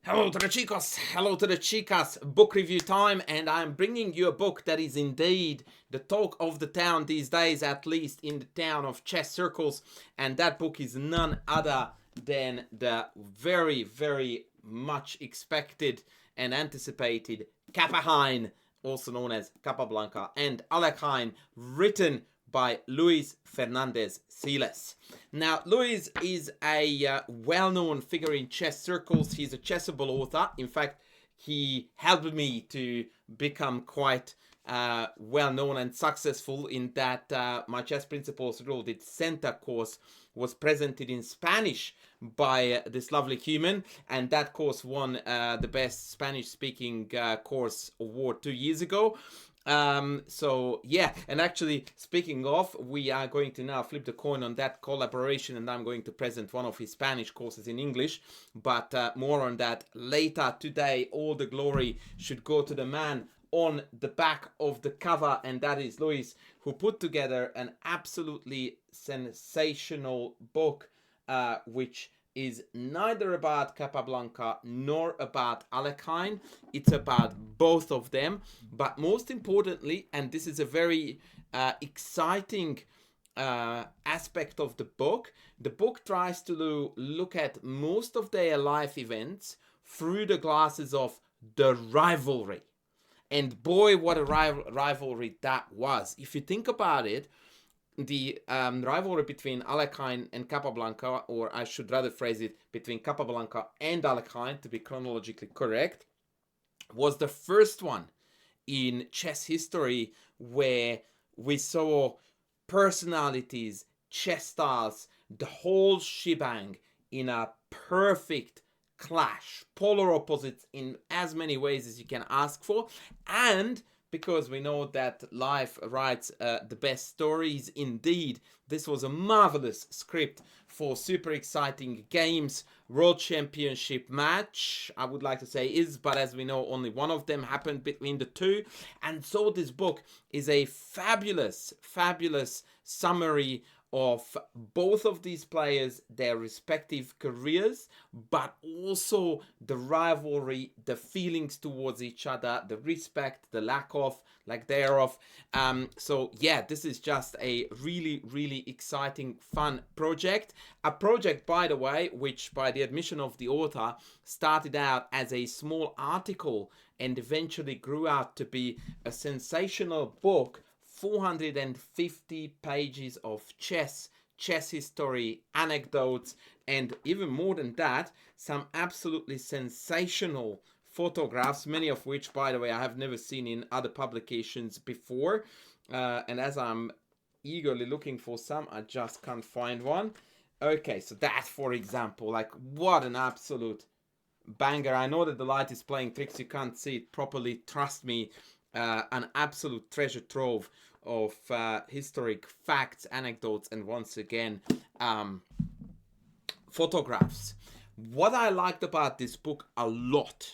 Hello to the chicos, hello to the chicas, book review time, and I'm bringing you a book that is indeed the talk of the town these days, at least in the town of chess circles, and that book is none other than the very, very much expected and anticipated Capablanca, also known as Capablanca and Alekhine, written by Luis Fernández Siles. Now, Luis is a well-known figure in chess circles. He's a chessable author. In fact, he helped me to become quite well-known and successful in that my Chess Principles Ruled It Center course was presented in Spanish by this lovely human, and that course won the best Spanish-speaking course award 2 years ago. So yeah, and actually speaking of, we are going to now flip the coin on that collaboration, and I'm going to present one of his Spanish courses in English, but more on that later today. All the glory should go to the man on the back of the cover, and that is Luis, who put together an absolutely sensational book, which is neither about Capablanca nor about Alekhine. It's about both of them, but most importantly, and this is a very exciting aspect of the book tries to look at most of their life events through the glasses of the rivalry. And boy, what a rivalry that was. If you think about it, the rivalry between Alekhine and Capablanca, or I should rather phrase it, between Capablanca and Alekhine, to be chronologically correct, was the first one in chess history where we saw personalities, chess styles, the whole shebang in a perfect clash, polar opposites in as many ways as you can ask for. And because we know that life writes the best stories, indeed, this was a marvelous script for super exciting games. World Championship match, I would like to say, is, but as we know, only one of them happened between the two. And so this book is a fabulous, fabulous summary of both of these players, their respective careers, but also the rivalry, the feelings towards each other, the respect, the lack of, like thereof. So yeah, this is just a really, really exciting, fun project. A project, by the way, which by the admission of the author started out as a small article and eventually grew out to be a sensational book. 450 pages of chess history, anecdotes, and even more than that, some absolutely sensational photographs, many of which, by the way, I have never seen in other publications before. And as I'm eagerly looking for some, I just can't find one. Okay, so that, for example, like, what an absolute banger. I know that the light is playing tricks, you can't see it properly, trust me. An absolute treasure trove of historic facts, anecdotes, and once again, photographs. What I liked about this book a lot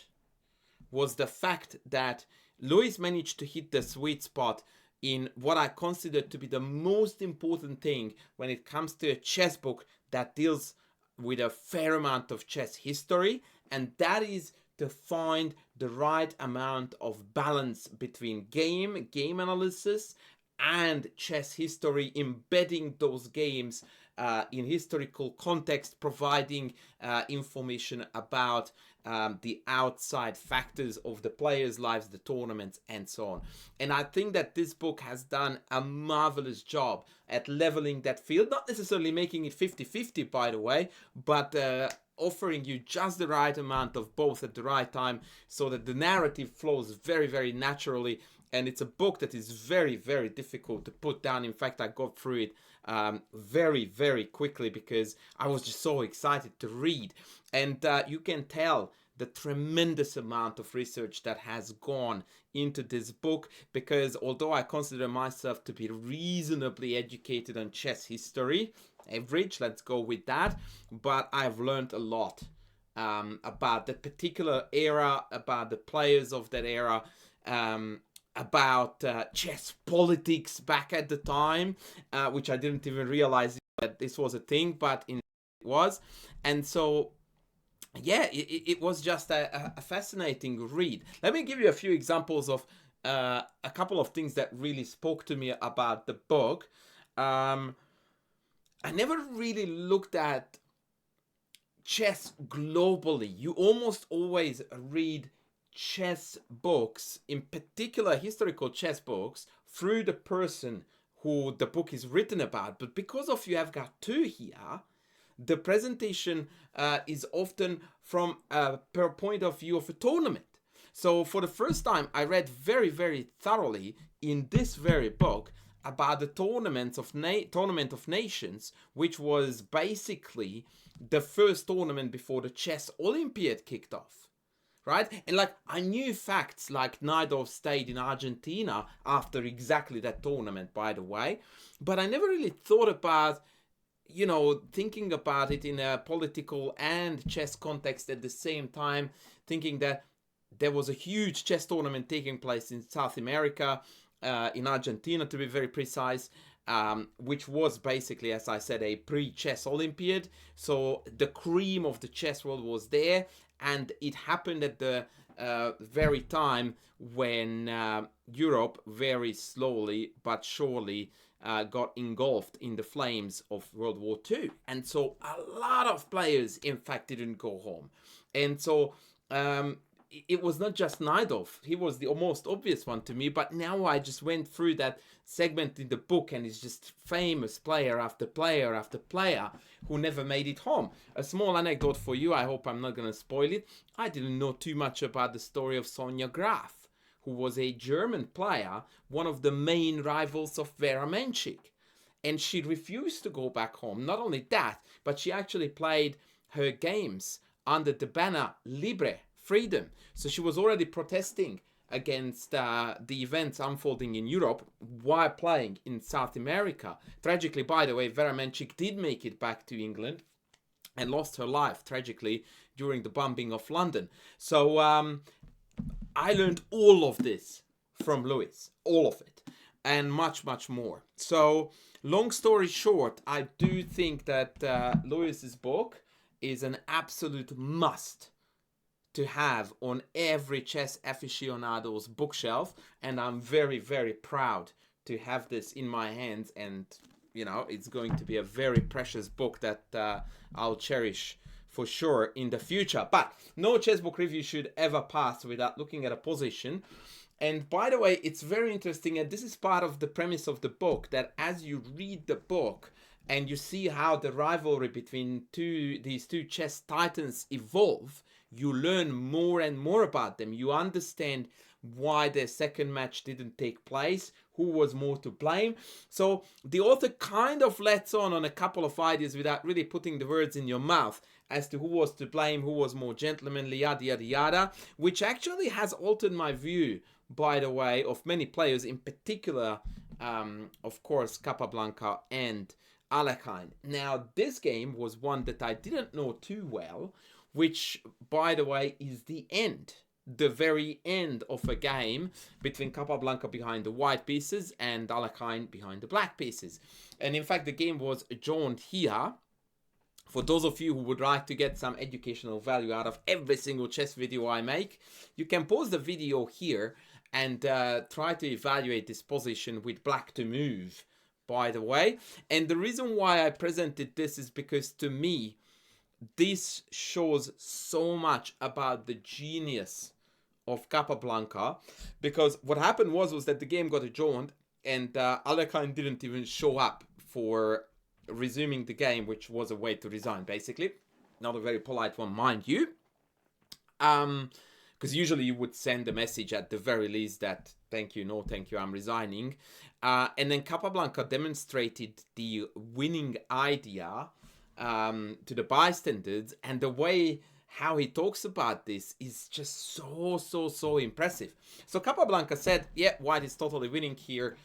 was the fact that Luis managed to hit the sweet spot in what I consider to be the most important thing when it comes to a chess book that deals with a fair amount of chess history, and that is to find the right amount of balance between game analysis and chess history, embedding those games in historical context, providing information about the outside factors of the players' lives, the tournaments, and so on. And I think that this book has done a marvelous job at leveling that field, not necessarily making it 50-50, by the way, but offering you just the right amount of both at the right time so that the narrative flows very, very naturally. And it's a book that is very, very difficult to put down. In fact, I got through it very, very quickly because I was just so excited to read. And you can tell the tremendous amount of research that has gone into this book, because although I consider myself to be reasonably educated on chess history, average, let's go with that, but I've learned a lot about the particular era, about the players of that era, about chess politics back at the time, which I didn't even realize that this was a thing, but it was. And so yeah, it was just a fascinating read. Let me give you a few examples of a couple of things that really spoke to me about the book. Um, I never really looked at chess globally. You almost always read chess books, in particular historical chess books, through the person who the book is written about. But because of you have got two here, the presentation is often from a per point of view of a tournament. So for the first time, I read very, very thoroughly in this very book about the Tournament of Nations, which was basically the first tournament before the Chess Olympiad kicked off. Right? And like I knew facts like Naidov stayed in Argentina after exactly that tournament, by the way, but I never really thought about, thinking about it in a political and chess context at the same time, thinking that there was a huge chess tournament taking place in South America, in Argentina to be very precise, which was basically, as I said, a pre-chess Olympiad. So the cream of the chess world was there, and it happened at the very time when Europe very slowly but surely got engulfed in the flames of World War II. And so a lot of players, in fact, didn't go home. And so it was not just Naidov. He was the most obvious one to me, but now I just went through that segment in the book, and it's just famous player after player after player who never made it home. A small anecdote for you, I hope I'm not going to spoil it. I didn't know too much about the story of Sonja Graf, who was a German player, one of the main rivals of Vera Menchik. And she refused to go back home. Not only that, but she actually played her games under the banner Libre, freedom. So she was already protesting against the events unfolding in Europe while playing in South America. Tragically, by the way, Vera Menchik did make it back to England and lost her life tragically during the bombing of London. So I learned all of this from Luis, all of it, and much, much more. So long story short, I do think that Luis's book is an absolute must to have on every chess aficionado's bookshelf, and I'm very, very proud to have this in my hands, and it's going to be a very precious book that I'll cherish for sure in the future. But no chess book review should ever pass without looking at a position. And by the way, it's very interesting, and this is part of the premise of the book, that as you read the book and you see how the rivalry between these two chess titans evolve, you learn more and more about them. You understand why their second match didn't take place, who was more to blame. So the author kind of lets on a couple of ideas without really putting the words in your mouth as to who was to blame, who was more gentlemanly, yada yada yada, which actually has altered my view, by the way, of many players, in particular, of course, Capablanca and Alekhine. Now, this game was one that I didn't know too well, which, by the way, is the very end of a game between Capablanca behind the white pieces and Alekhine behind the black pieces. And in fact, the game was adjourned here. For those of you who would like to get some educational value out of every single chess video I make, you can pause the video here and try to evaluate this position with black to move, by the way. And the reason why I presented this is because, to me, this shows so much about the genius of Capablanca, because what happened was that the game got adjourned, and Alekhine didn't even show up for resuming the game, which was a way to resign, basically. Not a very polite one, mind you. Because usually you would send a message at the very least that, thank you, no thank you, I'm resigning. And then Capablanca demonstrated the winning idea to the bystanders, and the way how he talks about this is just so impressive. So Capablanca said, yeah, white is totally winning here,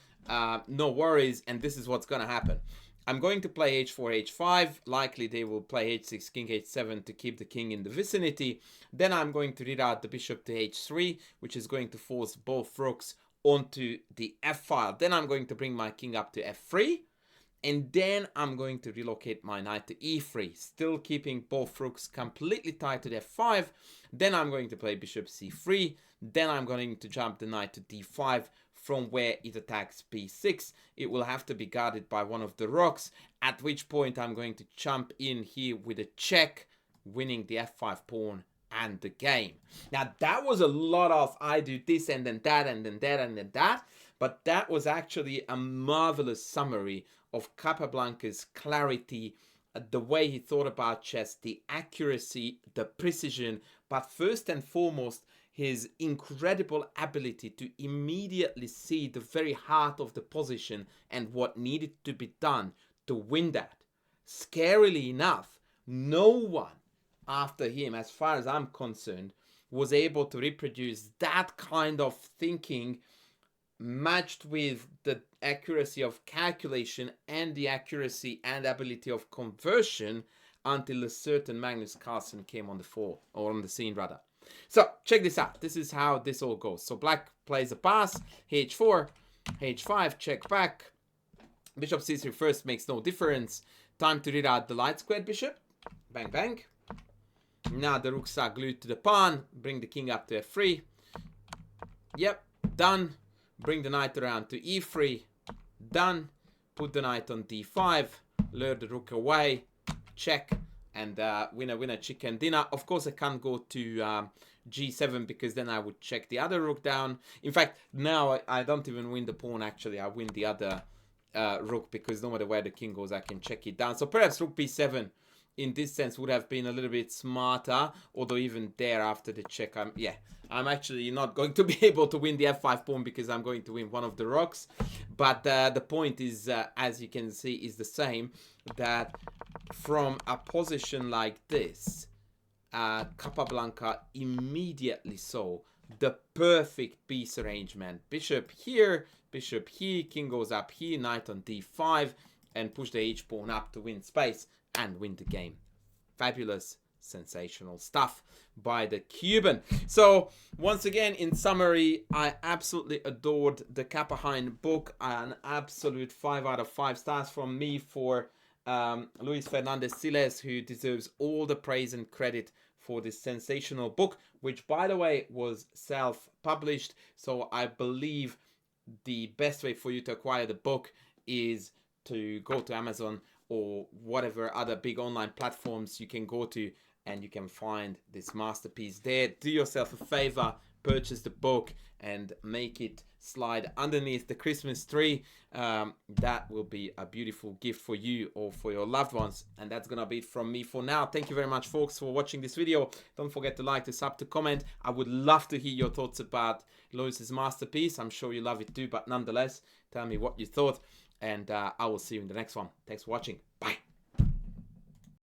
no worries, and this is what's gonna happen. I'm going to play h4, h5. Likely they will play h6, king h7 to keep the king in the vicinity. Then I'm going to read out the bishop to h3, which is going to force both rooks onto the f file. Then I'm going to bring my king up to f3. And then I'm going to relocate my knight to e3, still keeping both rooks completely tied to f5. Then I'm going to play bishop c3. Then I'm going to jump the knight to d5, from where it attacks b6. It will have to be guarded by one of the rocks, at which point I'm going to jump in here with a check, winning the f5 pawn and the game. Now, that was a lot of I do this and then that and then that and then that, but that was actually a marvelous summary of Capablanca's clarity, the way he thought about chess, the accuracy, the precision, but first and foremost, his incredible ability to immediately see the very heart of the position and what needed to be done to win that. Scarily enough, no one after him, as far as I'm concerned, was able to reproduce that kind of thinking matched with the accuracy of calculation and the accuracy and ability of conversion until a certain Magnus Carlsen came on the floor, or on the scene rather. So check this out. This is how this all goes. So black plays a pass, h4, h5, check back. Bishop c3 first makes no difference. Time to read out the light squared bishop. Bang, bang. Now the rooks are glued to the pawn. Bring the king up to f3. Yep, done. Bring the knight around to e3. Done. Put the knight on d5. Lure the rook away. Check. And winner chicken dinner. Of course, I can't go to g7 because then I would check the other rook down. In fact, now I don't even win the pawn, actually. I win the other rook because no matter where the king goes, I can check it down. So perhaps rook b7 in this sense would have been a little bit smarter. Although even there, after the check, I'm actually not going to be able to win the f5 pawn because I'm going to win one of the rocks. But the point is, as you can see, is the same, that from a position like this, Capablanca immediately saw the perfect piece arrangement. Bishop here, king goes up here, knight on d5, and push the h-pawn up to win space and win the game. Fabulous, sensational stuff by the Cuban. So once again, in summary, I absolutely adored the Capablanca book. An absolute 5 out of 5 stars from me for Luis Fernández Siles, who deserves all the praise and credit for this sensational book, which, by the way, was self-published. So I believe the best way for you to acquire the book is to go to Amazon or whatever other big online platforms you can go to, and you can find this masterpiece there. Do yourself a favor, purchase the book and make it slide underneath the Christmas tree. That will be a beautiful gift for you or for your loved ones. And that's gonna be it from me for now. Thank you very much, folks, for watching this video. Don't forget to like, to sub, to comment. I would love to hear your thoughts about Luis's masterpiece. I'm sure you love it too, but nonetheless, tell me what you thought, and I will see you in the next one. Thanks for watching. Bye.